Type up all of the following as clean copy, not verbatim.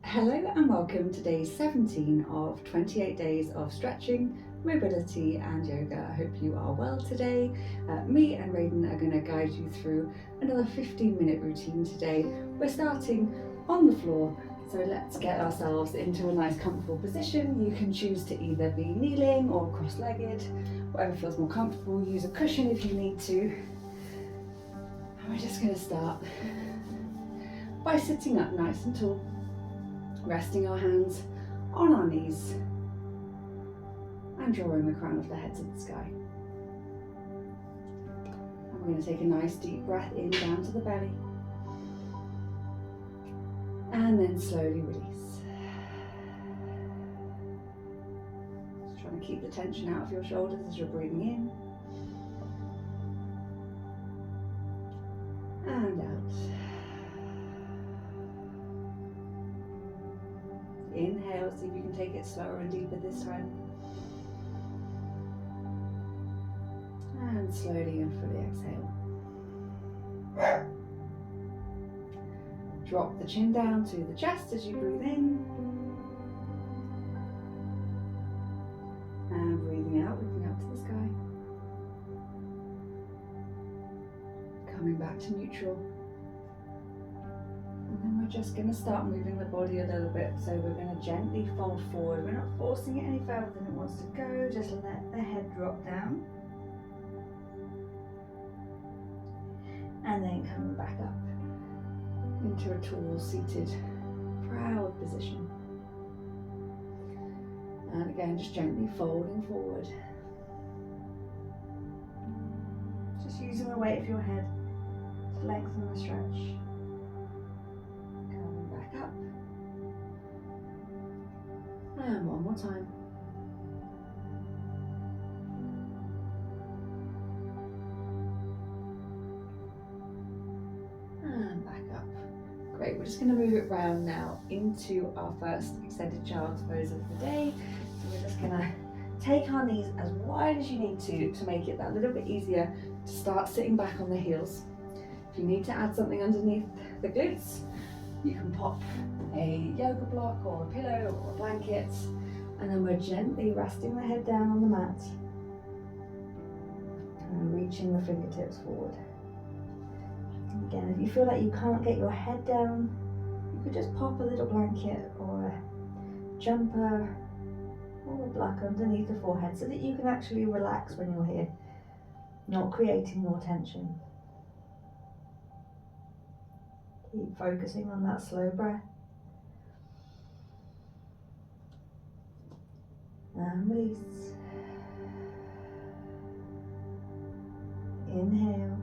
Hello and welcome to day 17 of 28 days of stretching, mobility and yoga. I hope you are well today. Me and Raiden are going to guide you through another 15-minute routine today. We're starting on the floor, so let's get ourselves into a nice comfortable position. You can choose to either be kneeling or cross-legged, whatever feels more comfortable. Use a cushion if you need to. And we're just going to start by sitting up nice and tall. Resting our hands on our knees and drawing the crown of the head to the sky. And we're going to take a nice deep breath in down to the belly and then slowly release. Just trying to keep the tension out of your shoulders as you're breathing in and out. Inhale, see if you can take it slower and deeper this time. And slowly and fully exhale. Drop the chin down to the chest as you breathe in. And breathing out, looking up to the sky. Coming back to neutral. And then we're just going to start moving the body a little bit. So we're going to gently fold forward. We're not forcing it any further than it wants to go. Just let the head drop down. And then coming back up into a tall, seated, proud position. And again, just gently folding forward. Just using the weight of your head to lengthen the stretch. Up. And one more time. And back up. Great, we're just going to move it round now into our first extended child's pose of the day. So we're just going to take our knees as wide as you need to make it that little bit easier to start sitting back on the heels. If you need to add something underneath the glutes, you can pop a yoga block or a pillow or a blanket, and then we're gently resting the head down on the mat and reaching the fingertips forward. And again, if you feel like you can't get your head down, you could just pop a little blanket or a jumper or a block underneath the forehead so that you can actually relax when you're here, not creating more tension. Keep focusing on that slow breath. And release. Inhale.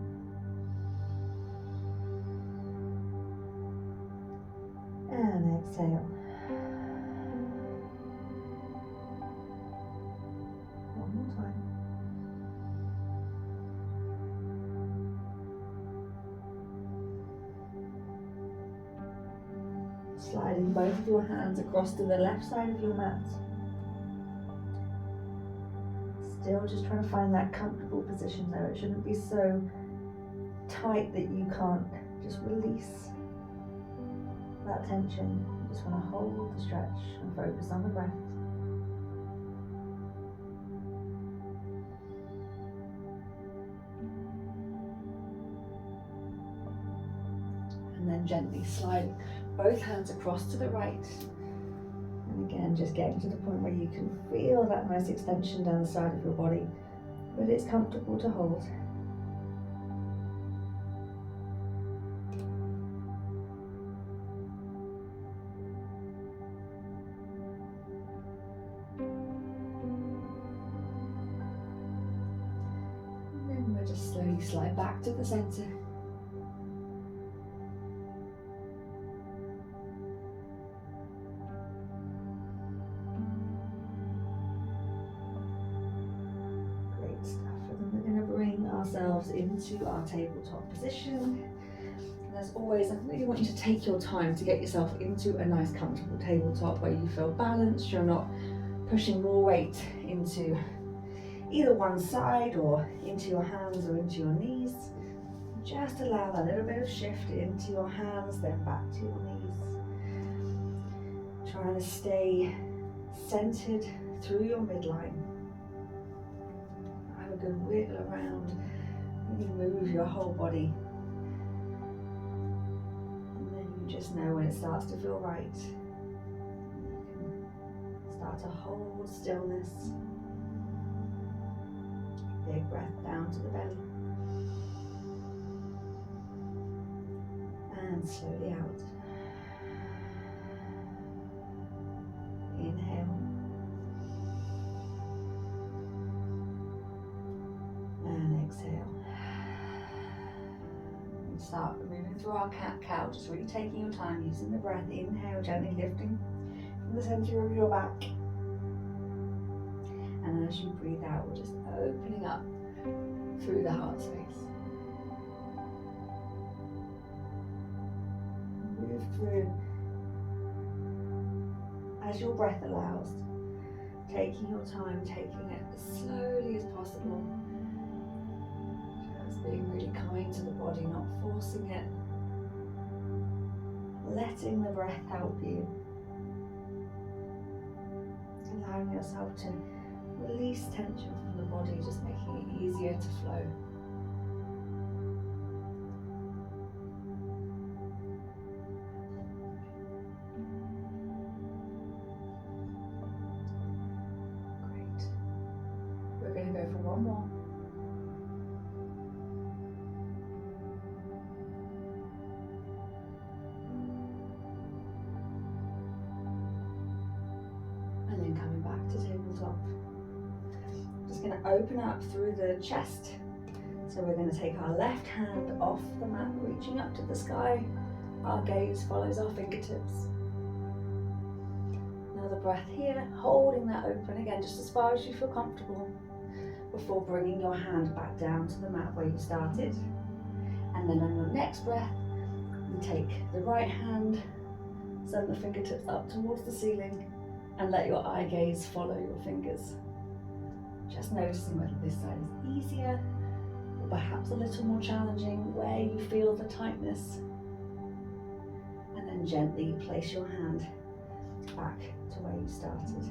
And exhale. One more time. Sliding both of your hands across to the left side of your mat. Still just trying to find that comfortable position though. It shouldn't be so tight that you can't just release that tension. You just want to hold the stretch and focus on the breath. And then gently slide both hands across to the right. And again, just getting to the point where you can feel that nice extension down the side of your body, but it's comfortable to hold. And then we'll just slowly slide back to the center. Ourselves into our tabletop position. And as always, I really want you to take your time to get yourself into a nice comfortable tabletop where you feel balanced, you're not pushing more weight into either one side or into your hands or into your knees. Just allow that little bit of shift into your hands, then back to your knees. trying to stay centered through your midline. Have a good wiggle around. Really move your whole body. And then you just know when it starts to feel right. You can start to hold stillness. Big breath down to the belly. And slowly out. Inhale. And exhale. And start moving through our cat-cow, just really taking your time, using the breath. Inhale, gently lifting from the center of your back. And as you breathe out, we're just opening up through the heart space. Move through as your breath allows, taking your time, taking it as slowly as possible. Just being really kind to the body, not forcing it. Letting the breath help you. Allowing yourself to release tension from the body, just making it easier to flow. Great. We're going to go for one more. And then coming back to tabletop. Just going to open up through the chest. So we're going to take our left hand off the mat, reaching up to the sky. Our gaze follows our fingertips. Another breath here, holding that open again, just as far as you feel comfortable, before bringing your hand back down to the mat where you started. And then on your next breath, you take the right hand, send the fingertips up towards the ceiling, and let your eye gaze follow your fingers. Just noticing whether this side is easier or perhaps a little more challenging, where you feel the tightness. And then gently place your hand back to where you started.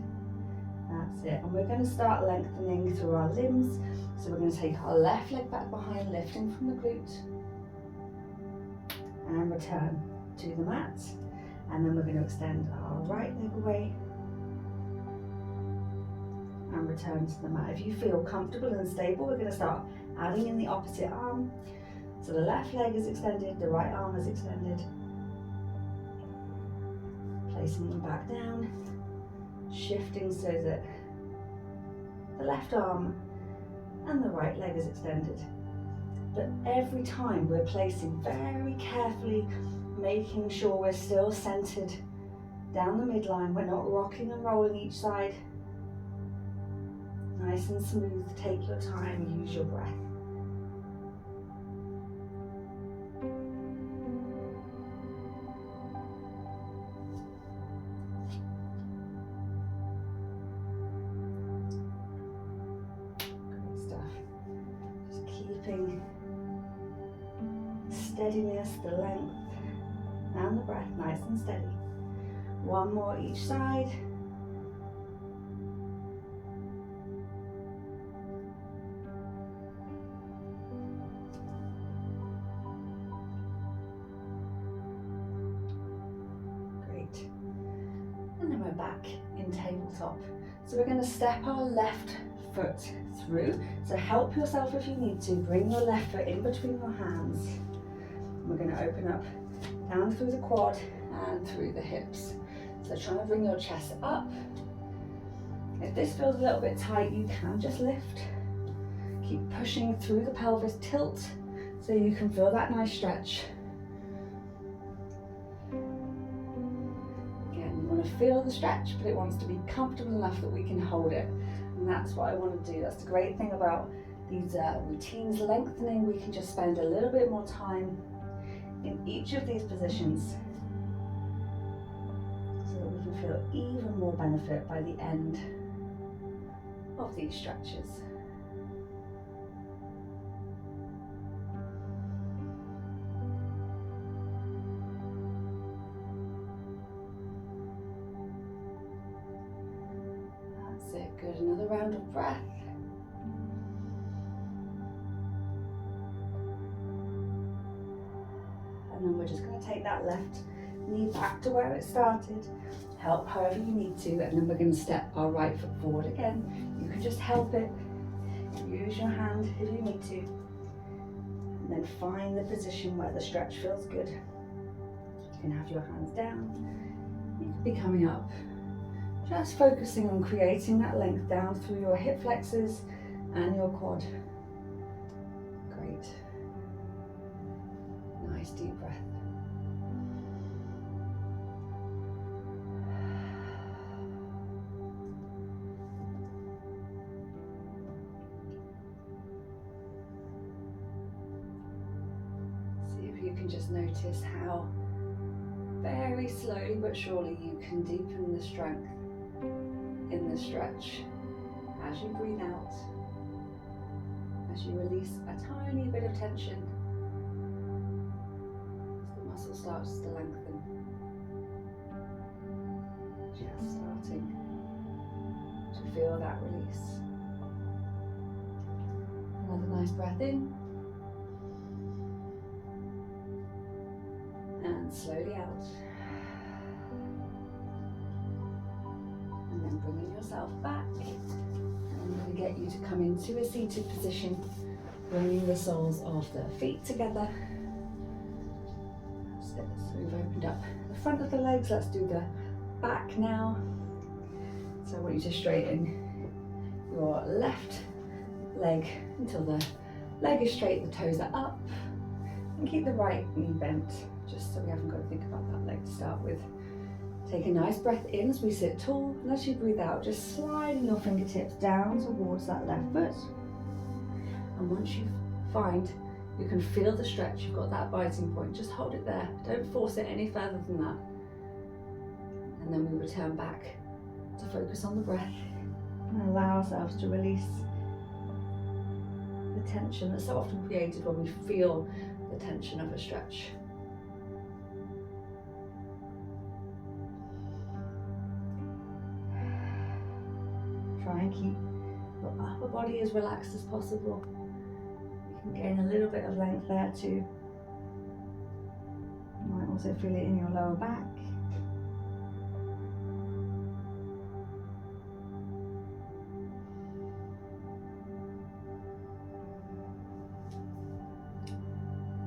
That's it. And we're going to start lengthening through our limbs. So we're going to take our left leg back behind, lifting from the glute. And return to the mat. And then we're going to extend our right leg away. And return to the mat. If you feel comfortable and stable, we're going to start adding in the opposite arm. So the left leg is extended, the right arm is extended. Placing them back down, shifting so that the left arm and the right leg is extended. But every time we're placing very carefully, making sure we're still centered down the midline. We're not rocking and rolling each side. Nice and smooth, take your time, use your breath. Great stuff. Just keeping steadiness, the length, and the breath nice and steady. One more each side. Back in tabletop. So we're going to step our left foot through. So help yourself if you need to. Bring your left foot in between your hands. We're going to open up down through the quad and through the hips. So try to bring your chest up. If this feels a little bit tight, you can just lift. Keep pushing through the pelvis, tilt so you can feel that nice stretch. To feel the stretch, but it wants to be comfortable enough that we can hold it, and that's what I want to do. That's the great thing about these routines lengthening. We can just spend a little bit more time in each of these positions so that we can feel even more benefit by the end of these stretches. That's it, good. Another round of breath. And then we're just going to take that left knee back to where it started. Help however you need to, and then we're going to step our right foot forward again. You can just help it. Use your hand if you need to. And then find the position where the stretch feels good. You can have your hands down. You could be coming up. Just focusing on creating that length down through your hip flexors and your quad. Great. Nice deep breath. See if you can just notice how very slowly but surely you can deepen the strength in the stretch as you breathe out, as you release a tiny bit of tension, as the muscle starts to lengthen, just starting to feel that release. Another nice breath in, and slowly out. And then bringing yourself back. I'm going to get you to come into a seated position, bringing the soles of the feet together. That's it. So we've opened up the front of the legs. Let's do the back now. So I want you to straighten your left leg until the leg is straight, the toes are up. And keep the right knee bent, just so we haven't got to think about that leg to start with. Take a nice breath in as we sit tall, and as you breathe out, just sliding your fingertips down towards that left foot. And once you find you can feel the stretch, you've got that biting point, just hold it there. Don't force it any further than that. And then we return back to focus on the breath and allow ourselves to release the tension that's so often created when we feel the tension of a stretch. Try and keep your upper body as relaxed as possible. You can gain a little bit of length there too. You might also feel it in your lower back.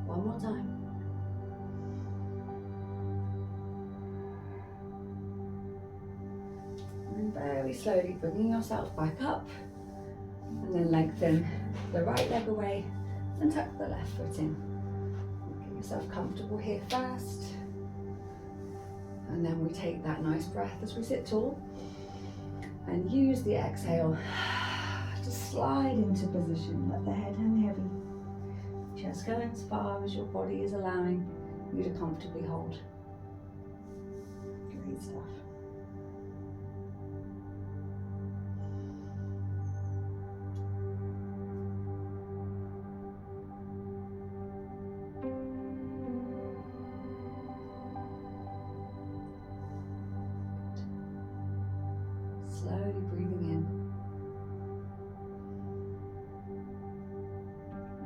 One more time. And very slowly bringing yourself back up, and then lengthen the right leg away and tuck the left foot in. Get yourself comfortable here first, and then we take that nice breath as we sit tall and use the exhale to slide into position. Let the head hang heavy, just going as far as your body is allowing you to comfortably hold. Great stuff. Slowly breathing in.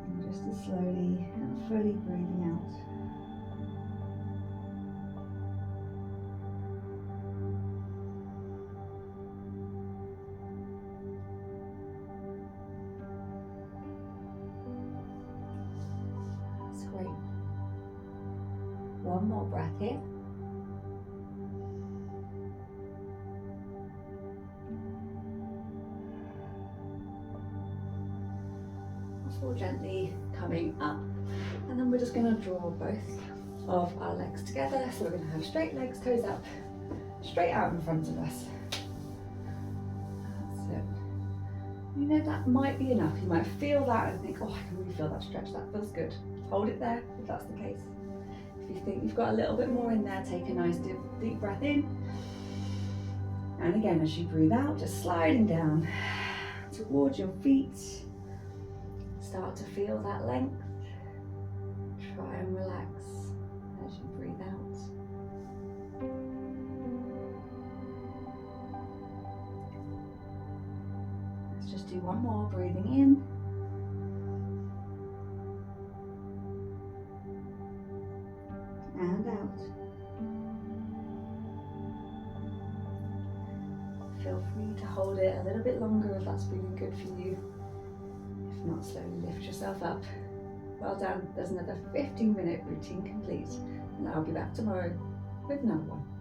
And just as slowly and fully breathing out. That's great. One more breath here. Gently coming up, and then we're just going to draw both of our legs together. So we're going to have straight legs, toes up, straight out in front of us. That's it. You know, that might be enough. You might feel that and think, oh, I can really feel that stretch, that feels good. Hold it there if that's the case. If you think you've got a little bit more in there, take a nice deep breath in, and again as you breathe out, just sliding down towards your feet. Start to feel that length. Try and relax as you breathe out. do one more, breathing in. And out. Feel free to hold it a little bit longer if that's feeling good for you. If not, slowly lift yourself up. Well done. There's another 15-minute routine complete, and I'll be back tomorrow with another one.